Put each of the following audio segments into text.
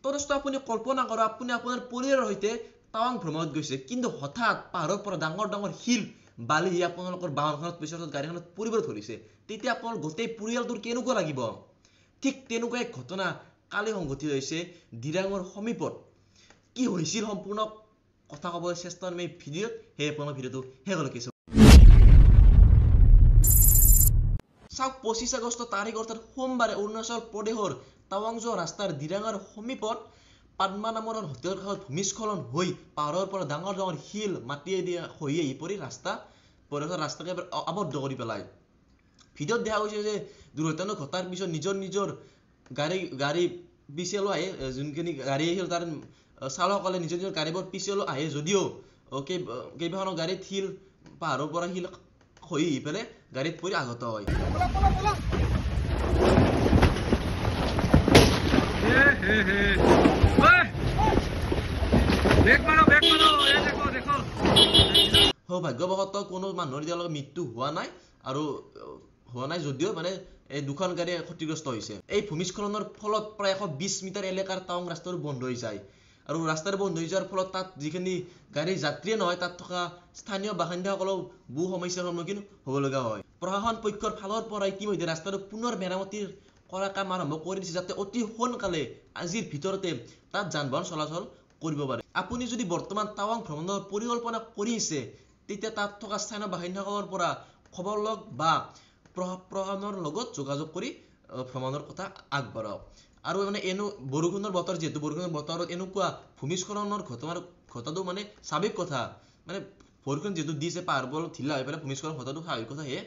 তৰস্ত আপুনি কল্পনা কৰক আপুনি আপোনাৰ পৰিয়ালৰ সৈতে টাৱাং ভ্ৰমণত গৈছে কিন্তু হঠাৎ পাহাৰৰ পৰা ডাঙৰ ডাঙৰ শিল বালি আপোনালোকৰ বাহনখনত পিছত গাড়ীখনত পৰিব ধৰিছে তেতিয়া আপোনাৰ গোটেই পৰিয়ালটোৰ কেনেকুৱা লাগিব ঠিক তেনেকুৱা এক ঘটনা কালি সংঘটিত হৈছে দিৰাঙৰ সমীপত কি হৈছিল সম্পূৰ্ণ কথা ক'বলৈ চেষ্টা কৰিম এই ভিডিঅ'ত সেই আপোনাৰ ভিডিঅ'টো শেষলৈকে চাওক 25 আগষ্ট তাৰিখ অৰ্থাৎ সোমবাৰে অৰুণাচল প্ৰদেশৰ টাৱাং যোৱা ৰাস্তাৰ দিৰাঙৰ সমীপত পাদমা নামৰ হোটেলৰ কাষত ভূমিস্খলন হৈ পাহাৰৰ পৰা ডাঙৰ ডাঙৰ শিল মাটি দিয়া খহি আহি পৰি ৰাস্তাকে আবদ্ধ কৰি পেলায় ভিডিঅ'ত দেখা গৈছে যে দুৰ্ঘটনা ঘটাৰ পিছত নিজৰ গাড়ী পিছলৈ আহে যোনখিনি গাড়ী আহিল তাৰ চালকসকলে নিজৰ গাড়ীবোৰ পিছলৈ আহে যদিও কেইবাখনো গাড়ীত শিল পাহাৰৰ পৰা শিল খহি আহি পেলাই গাড়ীত পৰি আঘাত হয় সৌভাগ্যবশতঃ কোনো মানুহৰ এতিয়ালৈকে মৃত্যু হোৱা নাই যদিও মানে এই দুখন গাড়ী ক্ষতিগ্ৰস্ত হৈছে এই ভূমিস্খলনৰ ফলত প্ৰায় 120 মিটাৰ এলেকাৰ টাৱাং ৰাস্তাটো বন্ধ হৈ যায় আৰু ৰাস্তাটো বন্ধ হৈ যোৱাৰ ফলত তাত যিখিনি গাড়ীৰ যাত্ৰীয়ে নহয় তাত থকা স্থানীয় বাসিন্দাসকলেও বহু সমস্যাৰ সন্মুখীন হ'ব লগা হয় প্ৰশাসন পক্ষৰ ফালৰ পৰা ইতিমধ্যে ৰাস্তাটো পুনৰ মেৰামতিৰ কৰা কাম আৰম্ভ কৰি দিছে যাতে অতি সোনকালে আজিৰ ভিতৰতে তাত যান-বাহন চলাচল কৰিব পাৰে আপুনি যদি বৰ্তমান টাৱাং ভ্ৰমণৰ পৰিকল্পনা কৰিছে তেতিয়া তাত থকা স্থানীয় বাসিন্দাসকলৰ পৰা খবৰ লওক বা প্ৰশাসনৰ লগত যোগাযোগ কৰি ভ্ৰমণৰ কথা আগবঢ়াওক আৰু মানে বৰষুণৰ বতৰ যেহেতু বৰষুণৰ বতৰত এনেকুৱা ভূমিস্খলনৰ ঘটাটো মানে স্বাভাৱিক কথা মানে বৰষুণ যেহেতু দিছে পাহাৰবোৰ ঢিলা হৈ পেলাই ভূমিস্খলন ঘটাটো স্বাভাৱিক কথা সেয়ে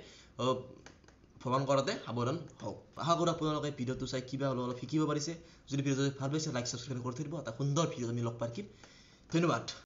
ভ্ৰমণ কৰাতে সাৱধান হওক আশা কৰোঁ আপোনালোকে ভিডিঅ'টো চাই কিবা অলপ শিকিব পাৰিছে যদি ভিডিঅ'টো ভাল পাইছে লাইক সাবস্ক্ৰাইব কৰি থৈ দিব এটা সুন্দৰ ভিডিঅ'ত আমি লগ পাম ধন্যবাদ